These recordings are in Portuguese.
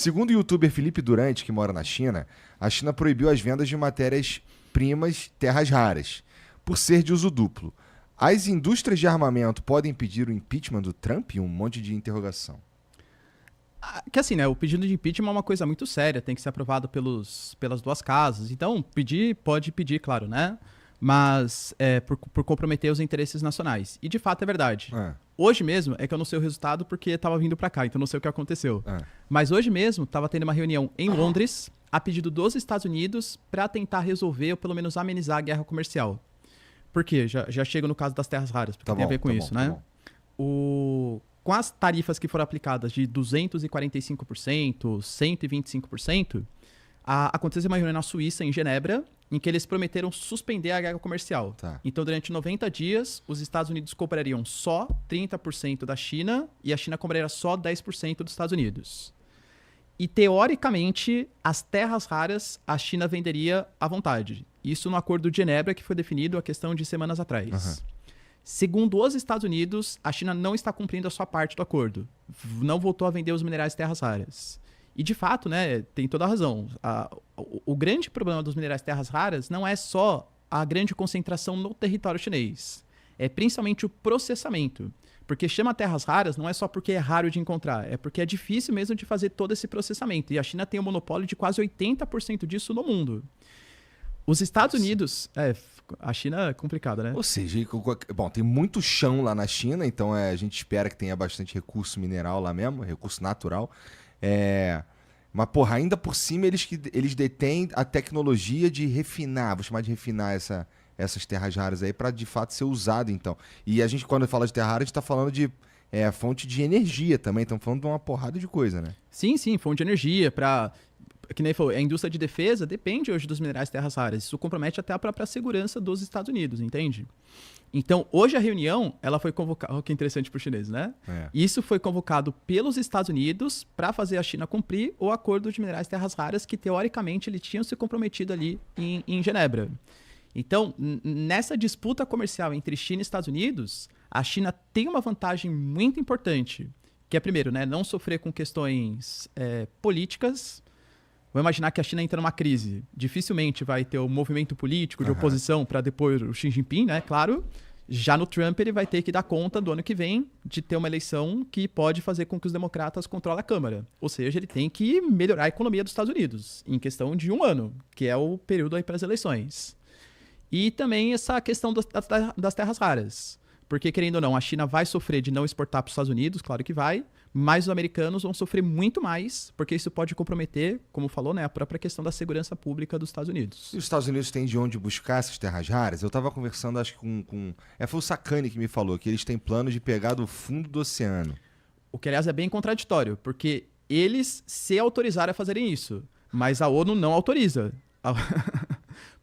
Segundo o youtuber Felipe Durante, que mora na China, a China proibiu as vendas de matérias-primas terras raras, por ser de uso duplo. As indústrias de armamento podem pedir o impeachment do Trump? Um monte de interrogação. Que assim, né? O pedido de impeachment é uma coisa muito séria, tem que ser aprovado pelas duas casas. Então, pode pedir, claro, né? Mas por comprometer os interesses nacionais. E de fato é verdade. Hoje mesmo, é que eu não sei o resultado porque estava vindo para cá, então não sei o que aconteceu. Mas hoje mesmo estava tendo uma reunião em Londres, a pedido dos Estados Unidos, para tentar resolver ou pelo menos amenizar a guerra comercial. Por quê? Já chego no caso das terras raras, porque tem a ver com isso, né? Com as tarifas que foram aplicadas de 245%, 125%, aconteceu uma reunião na Suíça, em Genebra, em que eles prometeram suspender a guerra comercial. Então, durante 90 dias, os Estados Unidos comprariam só 30% da China e a China compraria só 10% dos Estados Unidos. E, teoricamente, as terras raras a China venderia à vontade. Isso no Acordo de Genebra, que foi definido a questão de semanas atrás. Segundo os Estados Unidos, a China não está cumprindo a sua parte do acordo. Não voltou a vender os minerais de terras raras. E, de fato, né, tem toda a razão. O grande problema dos minerais de terras raras não é só a grande concentração no território chinês. É principalmente o processamento. Porque chama terras raras não é só porque é raro de encontrar, é porque é difícil mesmo de fazer todo esse processamento. E a China tem um monopólio de quase 80% disso no mundo. Os Estados Unidos... a China é complicada, né? Ou seja, bom, tem muito chão lá na China, então a gente espera que tenha bastante recurso mineral lá mesmo, recurso natural. Mas, porra, ainda por cima eles detêm a tecnologia de refinar, vou chamar de refinar essas terras raras aí para de fato ser usado, então. E a gente, quando fala de terra rara, a gente tá falando de fonte de energia também, estamos falando de uma porrada de coisa, né? Sim, fonte de energia para... Que nem falou, a indústria de defesa depende hoje dos minerais de terras raras. Isso compromete até a própria segurança dos Estados Unidos, entende? Então, hoje a reunião, ela foi convocada... Oh, que interessante para os chineses, né? Isso foi convocado pelos Estados Unidos para fazer a China cumprir o acordo de minerais de terras raras que, teoricamente, eles tinham se comprometido ali em Genebra. Então, nessa disputa comercial entre China e Estados Unidos, a China tem uma vantagem muito importante, que é, primeiro, né, não sofrer com questões políticas. Vamos imaginar que a China entra numa crise. Dificilmente vai ter um movimento político de oposição para depor o Xi Jinping, né? Claro. Já no Trump, ele vai ter que dar conta do ano que vem de ter uma eleição que pode fazer com que os democratas controlem a Câmara. Ou seja, ele tem que melhorar a economia dos Estados Unidos em questão de um ano, que é o período aí para as eleições. E também essa questão das terras raras. Porque, querendo ou não, a China vai sofrer de não exportar para os Estados Unidos, claro que vai, mas os americanos vão sofrer muito mais, porque isso pode comprometer, como falou, né, a própria questão da segurança pública dos Estados Unidos. E os Estados Unidos têm de onde buscar essas terras raras? Eu estava conversando, acho que foi o Sakane que me falou, que eles têm planos de pegar do fundo do oceano. O que, aliás, é bem contraditório, porque eles se autorizaram a fazerem isso, mas a ONU não autoriza.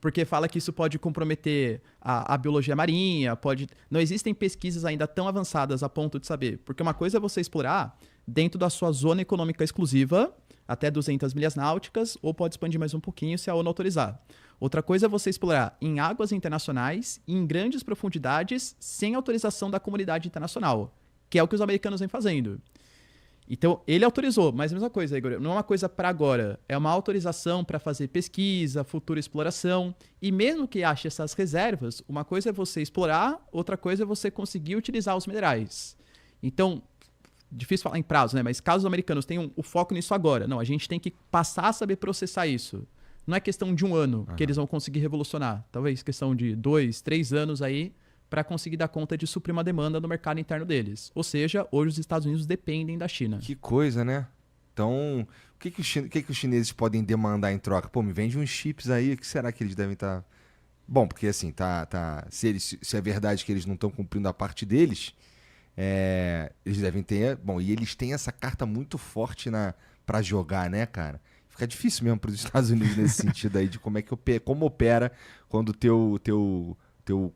Porque fala que isso pode comprometer a biologia marinha, não existem pesquisas ainda tão avançadas a ponto de saber. Porque uma coisa é você explorar dentro da sua zona econômica exclusiva, até 200 milhas náuticas, ou pode expandir mais um pouquinho se a ONU autorizar. Outra coisa é você explorar em águas internacionais, em grandes profundidades, sem autorização da comunidade internacional, que é o que os americanos vêm fazendo. Então, ele autorizou, mas a mesma coisa, Igor, não é uma coisa para agora, é uma autorização para fazer pesquisa, futura exploração, e mesmo que ache essas reservas, uma coisa é você explorar, outra coisa é você conseguir utilizar os minerais. Então, difícil falar em prazo, né? Mas caso os americanos tenham o foco nisso agora, não, a gente tem que passar a saber processar isso. Não é questão de um ano que eles vão conseguir revolucionar, talvez questão de 2, 3 anos aí, para conseguir dar conta de suprir uma demanda no mercado interno deles. Ou seja, hoje os Estados Unidos dependem da China. Que coisa, né? Então, o que os chineses podem demandar em troca? Pô, me vende uns chips aí, o que será que eles devem estar... Bom, porque assim, se é verdade que eles não estão cumprindo a parte deles, eles devem ter... Bom, e eles têm essa carta muito forte para jogar, né, cara? Fica difícil mesmo para os Estados Unidos nesse sentido aí, de como opera quando o teu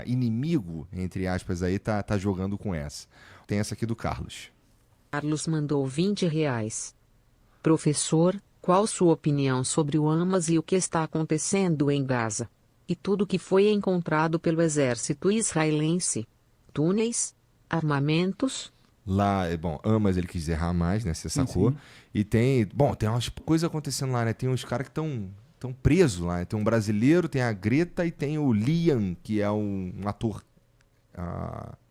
inimigo, entre aspas, aí tá jogando com essa. Tem essa aqui do Carlos. Carlos mandou R$20. Professor, qual sua opinião sobre o Hamas e o que está acontecendo em Gaza? E tudo que foi encontrado pelo exército israelense? Túneis? Armamentos? Lá, bom, Hamas ele quis dizer Hamas, né? Você sacou. sim. E tem umas coisas acontecendo lá, né? Tem uns caras que estão presos lá, né? Tem um brasileiro, tem a Greta e tem o Liam, que é um ator.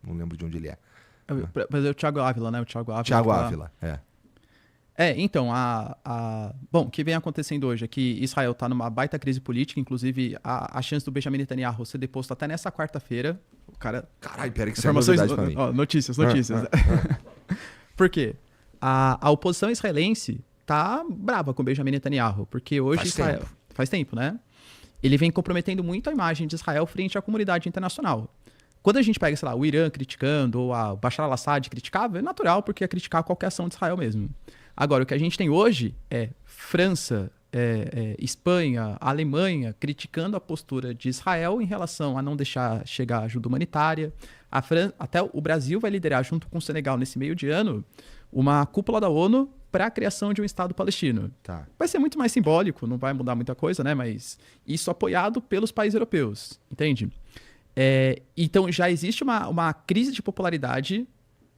Não lembro de onde ele é. Mas é o Thiago Ávila, né? O Thiago Ávila. Thiago que tá- Ávila, é. Então, bom, o que vem acontecendo hoje é que Israel está numa baita crise política, inclusive a chance do Benjamin Netanyahu ser deposto até nessa quarta-feira. O cara... Caralho, peraí que isso é Informações... novidade pra mim. Ó, notícias. Por quê? A oposição israelense tá brava com o Benjamin Netanyahu, porque hoje Faz Israel... tempo. Faz tempo, né? Ele vem comprometendo muito a imagem de Israel frente à comunidade internacional. Quando a gente pega, sei lá, o Irã criticando ou a Bashar al-Assad criticava, é natural, porque é criticar qualquer ação de Israel mesmo. Agora, o que a gente tem hoje é França, Espanha, Alemanha criticando a postura de Israel em relação a não deixar chegar ajuda humanitária. Até o Brasil vai liderar, junto com o Senegal, nesse meio de ano, uma cúpula da ONU para a criação de um Estado palestino. Tá. Vai ser muito mais simbólico, não vai mudar muita coisa, né? Mas isso apoiado pelos países europeus, entende? Então já existe uma crise de popularidade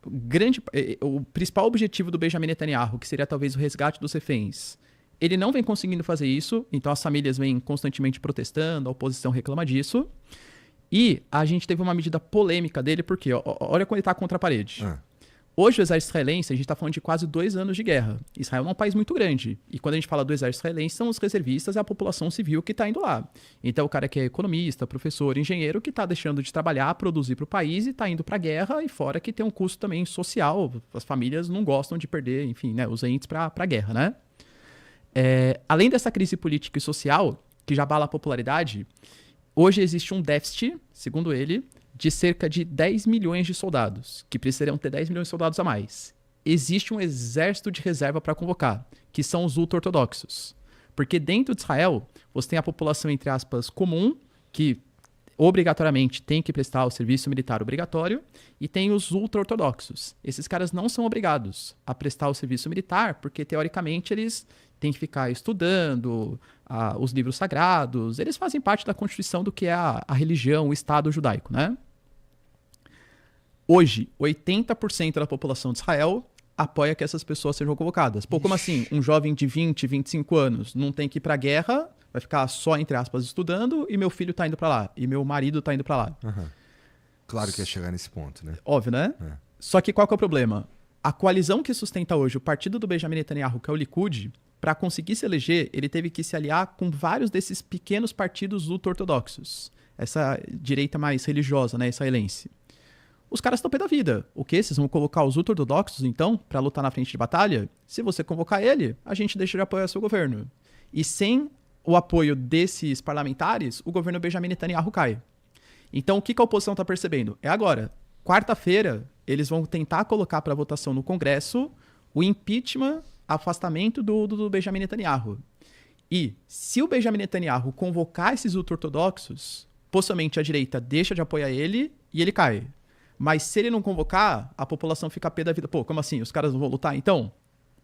grande. O principal objetivo do Benjamin Netanyahu, que seria talvez o resgate dos reféns, ele não vem conseguindo fazer isso, então as famílias vêm constantemente protestando, a oposição reclama disso. E a gente teve uma medida polêmica dele, porque olha quando ele está contra a parede. Hoje o exército israelense, a gente está falando de quase 2 anos de guerra. Israel é um país muito grande. E quando a gente fala do exército israelense, são os reservistas e a população civil que está indo lá. Então o cara que é economista, professor, engenheiro, que está deixando de trabalhar, produzir para o país e está indo para a guerra, e fora que tem um custo também social. As famílias não gostam de perder, enfim, né, os entes para a guerra, né? Além dessa crise política e social, que já abala a popularidade, hoje existe um déficit, segundo ele, de cerca de 10 milhões de soldados, que precisariam ter 10 milhões de soldados a mais. Existe um exército de reserva para convocar, que são os ultra-ortodoxos. Porque dentro de Israel, você tem a população, entre aspas, comum, que obrigatoriamente tem que prestar o serviço militar obrigatório, e tem os ultra-ortodoxos. Esses caras não são obrigados a prestar o serviço militar, porque, teoricamente, eles têm que ficar estudando os livros sagrados, eles fazem parte da constituição do que é a religião, o Estado judaico, né? Hoje, 80% da população de Israel apoia que essas pessoas sejam convocadas. Pô, como assim? Um jovem de 20, 25 anos não tem que ir pra guerra, vai ficar só, entre aspas, estudando, e meu filho tá indo pra lá, e meu marido tá indo pra lá. Claro que ia chegar nesse ponto, né? Óbvio, né? Só que qual que é o problema? A coalizão que sustenta hoje o partido do Benjamin Netanyahu, que é o Likud, para conseguir se eleger, ele teve que se aliar com vários desses pequenos partidos ultra-ortodoxos. Essa direita mais religiosa, né, israelense. Os caras estão pé da vida. O quê? Vocês vão colocar os ultra-ortodoxos, então, para lutar na frente de batalha? Se você convocar ele, a gente deixa de apoiar seu governo. E sem o apoio desses parlamentares, o governo Benjamin Netanyahu cai. Então, o que a oposição está percebendo? É agora. Quarta-feira, eles vão tentar colocar para votação no Congresso o impeachment, afastamento do Benjamin Netanyahu. E se o Benjamin Netanyahu convocar esses ultra-ortodoxos, possivelmente a direita deixa de apoiar ele e ele cai. Mas se ele não convocar, a população fica pé da vida. Pô, como assim? Os caras não vão lutar então?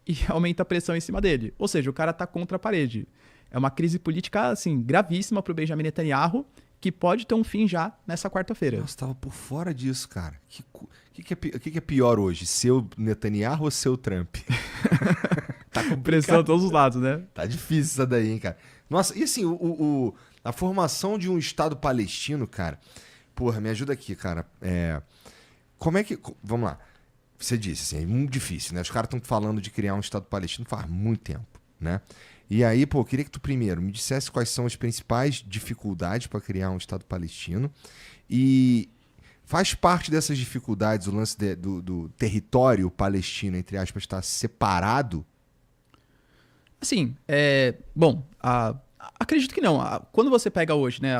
E aumenta a pressão em cima dele. Ou seja, o cara tá contra a parede. É uma crise política, assim, gravíssima pro Benjamin Netanyahu, que pode ter um fim já nessa quarta-feira. Nossa, tava por fora disso, cara. O que é pior hoje? Ser o Netanyahu ou ser o Trump? Tá com Pressão de todos os lados, né? Tá difícil isso daí, hein, cara. Nossa, e assim, a formação de um Estado palestino, cara... Porra, me ajuda aqui, cara. Como é que... Vamos lá. Você disse, assim, é muito difícil, né? Os caras estão falando de criar um Estado palestino faz muito tempo, né? E aí, pô, eu queria que tu primeiro me dissesse quais são as principais dificuldades para criar um Estado palestino e faz parte dessas dificuldades o lance do território palestino, entre aspas, estar separado? Assim, bom, acredito que não. Quando você pega hoje, né,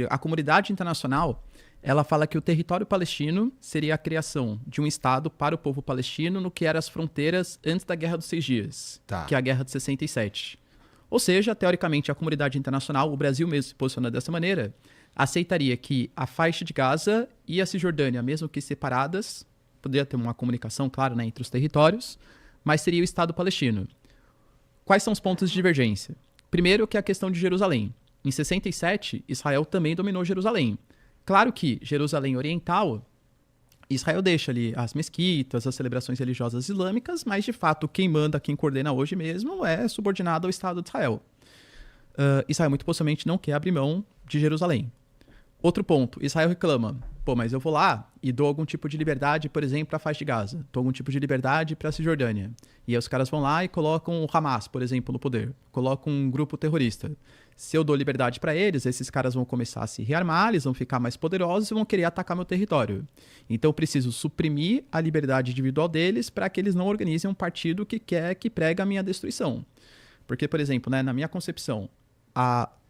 a comunidade internacional, ela fala que o território palestino seria a criação de um Estado para o povo palestino no que eram as fronteiras antes da Guerra dos 6 Dias, que é a Guerra de 67. Ou seja, teoricamente, a comunidade internacional, o Brasil mesmo se posiciona dessa maneira, aceitaria que a faixa de Gaza e a Cisjordânia, mesmo que separadas, poderia ter uma comunicação, claro, né, entre os territórios, mas seria o Estado palestino. Quais são os pontos de divergência? Primeiro, que é a questão de Jerusalém. Em 67, Israel também dominou Jerusalém. Claro que Jerusalém Oriental Israel deixa ali as mesquitas, as celebrações religiosas islâmicas, mas de fato quem manda, quem coordena hoje mesmo é subordinado ao Estado de Israel. Israel muito possivelmente não quer abrir mão de Jerusalém. Outro ponto, Israel reclama, pô, mas eu vou lá e dou algum tipo de liberdade, por exemplo, para a faixa de Gaza, dou algum tipo de liberdade para a Cisjordânia. E aí os caras vão lá e colocam o Hamas, por exemplo, no poder, colocam um grupo terrorista. Se eu dou liberdade para eles, esses caras vão começar a se rearmar, eles vão ficar mais poderosos e vão querer atacar meu território. Então eu preciso suprimir a liberdade individual deles para que eles não organizem um partido que prega a minha destruição. Porque, por exemplo, né, na minha concepção,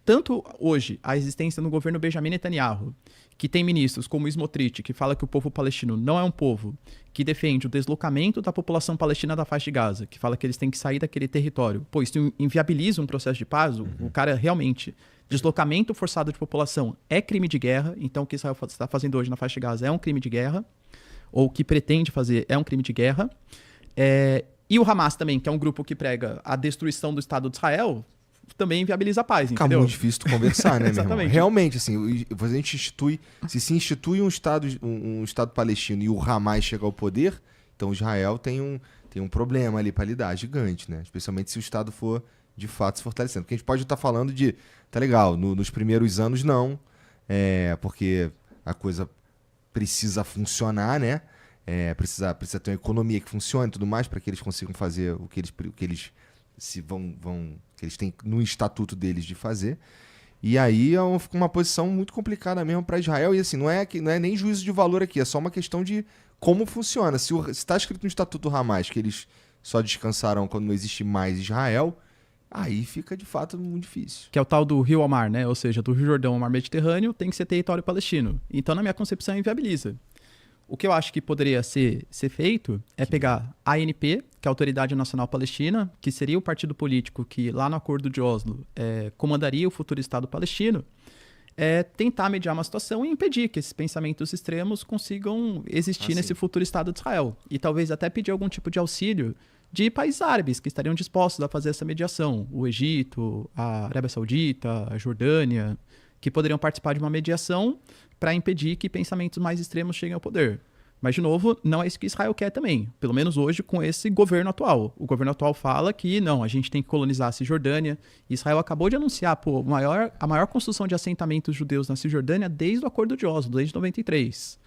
tanto hoje a existência no governo Benjamin Netanyahu, que tem ministros como Smotrich, que fala que o povo palestino não é um povo, que defende o deslocamento da população palestina da faixa de Gaza, que fala que eles têm que sair daquele território. Pô, isso inviabiliza um processo de paz. O cara realmente... Deslocamento forçado de população é crime de guerra, então o que Israel está fazendo hoje na faixa de Gaza é um crime de guerra, ou o que pretende fazer é um crime de guerra. E o Hamas também, que é um grupo que prega a destruição do Estado de Israel, também inviabiliza a paz, Fica entendeu? muito difícil tu conversar, né, meu irmão? Exatamente. Realmente, assim, a gente se institui um estado palestino e o Hamas chega ao poder, então Israel tem um problema ali para lidar, gigante, né? Especialmente se o Estado for, de fato, se fortalecendo. Porque a gente pode estar falando de, tá legal, nos primeiros anos não, porque a coisa precisa funcionar, né? Precisa ter uma economia que funcione e tudo mais para que eles consigam fazer o que eles que eles têm no estatuto deles de fazer. E aí fica uma posição muito complicada mesmo para Israel. E assim, não é nem juízo de valor aqui, é só uma questão de como funciona. Se está escrito no estatuto Hamas que eles só descansaram quando não existe mais Israel, aí fica de fato muito difícil. Que é o tal do Rio ao Mar, né? Ou seja, do Rio Jordão ao Mar Mediterrâneo tem que ser território palestino. Então, na minha concepção, inviabiliza. O que eu acho que poderia ser feito é pegar a ANP, que é a Autoridade Nacional Palestina, que seria o partido político que lá no Acordo de Oslo comandaria o futuro Estado palestino, tentar mediar uma situação e impedir que esses pensamentos extremos consigam existir nesse futuro Estado de Israel. E talvez até pedir algum tipo de auxílio de países árabes que estariam dispostos a fazer essa mediação. O Egito, a Arábia Saudita, a Jordânia, que poderiam participar de uma mediação para impedir que pensamentos mais extremos cheguem ao poder. Mas, de novo, não é isso que Israel quer também. Pelo menos hoje com esse governo atual. O governo atual fala que, não, a gente tem que colonizar a Cisjordânia. Israel acabou de anunciar a maior construção de assentamentos judeus na Cisjordânia desde o Acordo de Oslo, desde 93.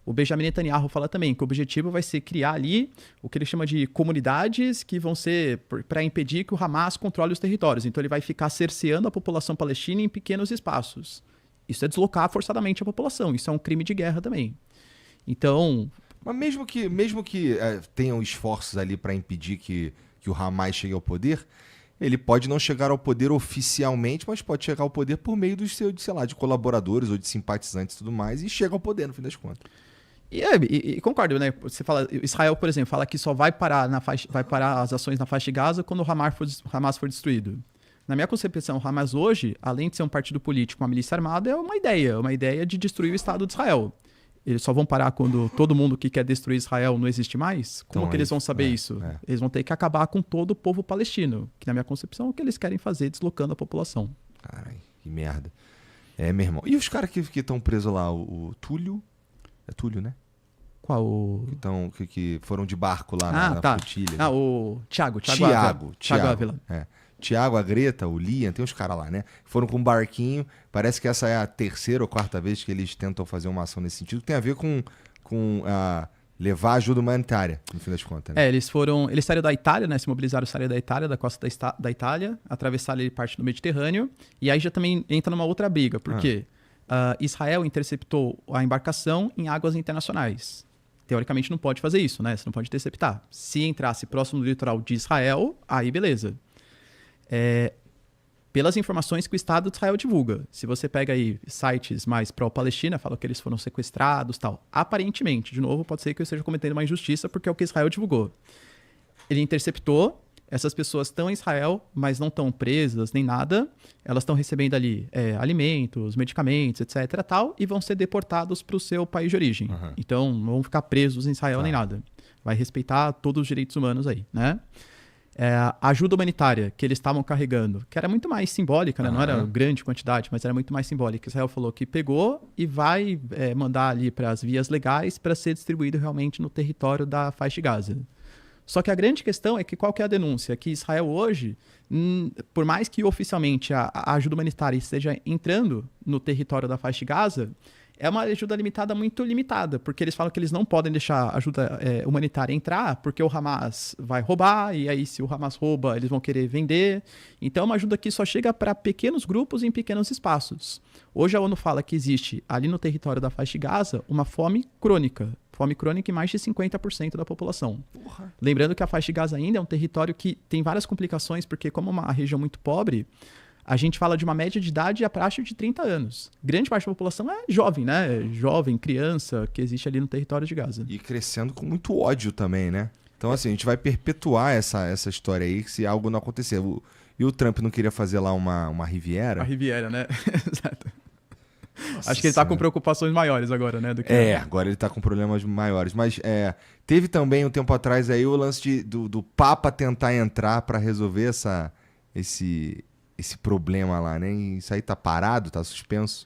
O Benjamin Netanyahu fala também que o objetivo vai ser criar ali o que ele chama de comunidades que vão ser para impedir que o Hamas controle os territórios. Então ele vai ficar cerceando a população palestina em pequenos espaços. Isso é deslocar forçadamente a população. Isso é um crime de guerra também. Então... Mas mesmo que tenham esforços ali para impedir que o Hamas chegue ao poder, ele pode não chegar ao poder oficialmente, mas pode chegar ao poder por meio dos seus, sei lá, de colaboradores ou de simpatizantes e tudo mais, e chega ao poder, no fim das contas. E concordo, né? Você fala, Israel, por exemplo, fala que só vai parar as ações na faixa de Gaza quando o Hamas for destruído. Na minha concepção, o Hamas hoje, além de ser um partido político, uma milícia armada, é uma ideia de destruir o Estado de Israel. Eles só vão parar quando todo mundo que quer destruir Israel não existe mais? Como Então, que eles vão saber isso? Eles vão ter que acabar com todo o povo palestino, que na minha concepção é o que eles querem fazer, deslocando a população. Caralho, que merda. Meu irmão. E os caras que estão presos lá, o Túlio? É Túlio, né? Qual? Que foram de barco lá na flotilha. O Thiago Ávila. Thiago, a Greta, o Liam, tem uns caras lá, né? Foram com um barquinho. Parece que essa é a terceira ou quarta vez que eles tentam fazer uma ação nesse sentido. Tem a ver com levar ajuda humanitária, no fim das contas. Né? Eles saíram da Itália, né? Se mobilizaram, saíram da Itália, da costa da Itália, atravessaram ali parte do Mediterrâneo. E aí já também entra numa outra briga, porque Israel interceptou a embarcação em águas internacionais. Teoricamente não pode fazer isso, né? Você não pode interceptar. Se entrasse próximo do litoral de Israel, aí beleza. Pelas informações que o Estado de Israel divulga. Se você pega aí sites mais pró-Palestina, falam que eles foram sequestrados e tal. Aparentemente, de novo, pode ser que eu esteja cometendo uma injustiça porque é o que Israel divulgou. Ele interceptou, essas pessoas estão em Israel, mas não estão presas nem nada. Elas estão recebendo ali alimentos, medicamentos, etc. tal, e vão ser deportados para o seu país de origem. Uhum. Então, não vão ficar presos em Israel nem nada. Vai respeitar todos os direitos humanos aí, né? a ajuda humanitária que eles estavam carregando, que era muito mais simbólica, né? Não era grande quantidade, mas era muito mais simbólica. Israel falou que pegou e vai mandar ali para as vias legais para ser distribuído realmente no território da faixa de Gaza. Só que a grande questão é que qual que é a denúncia? Que Israel hoje, por mais que oficialmente a ajuda humanitária esteja entrando no território da faixa de Gaza, é uma ajuda muito limitada, porque eles falam que eles não podem deixar a ajuda humanitária entrar, porque o Hamas vai roubar, e aí se o Hamas rouba, eles vão querer vender. Então é uma ajuda que só chega para pequenos grupos em pequenos espaços. Hoje a ONU fala que existe ali no território da faixa de Gaza uma fome crônica em mais de 50% da população. Porra. Lembrando que a faixa de Gaza ainda é um território que tem várias complicações, porque como é uma região muito pobre, a gente fala de uma média de idade abaixo de 30 anos. Grande parte da população é jovem, né? Jovem, criança, que existe ali no território de Gaza. E crescendo com muito ódio também, né? Então, assim, a gente vai perpetuar essa história aí se algo não acontecer. E o Trump não queria fazer lá uma Riviera? A Riviera, né? Exato. Nossa, acho que ele tá com preocupações maiores agora, né? Agora ele tá com problemas maiores. Mas teve também um tempo atrás aí o lance do Papa tentar entrar para resolver esse problema lá, né? E isso aí tá parado, tá suspenso.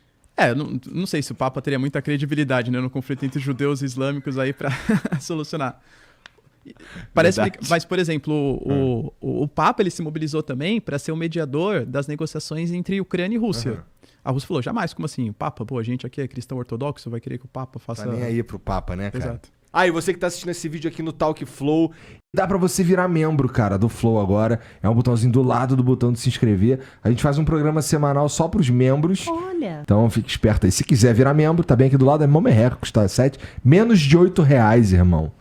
Não sei se o Papa teria muita credibilidade, né, no conflito entre judeus e islâmicos aí para solucionar. Parece que, mas, por exemplo, o Papa ele se mobilizou também para ser o mediador das negociações entre Ucrânia e Rússia. A Rússia falou, jamais, como assim? O Papa, a gente aqui é cristão ortodoxo, vai querer que o Papa faça... Tá nem aí pro Papa, né, cara? Exato. E você que tá assistindo esse vídeo aqui no Talk Flow, dá pra você virar membro, cara, do Flow agora. É um botãozinho do lado do botão de se inscrever. A gente faz um programa semanal só pros membros. Olha! Então fique esperto aí. Se quiser virar membro, tá bem aqui do lado, é mó merreca, custa menos de R$8, irmão.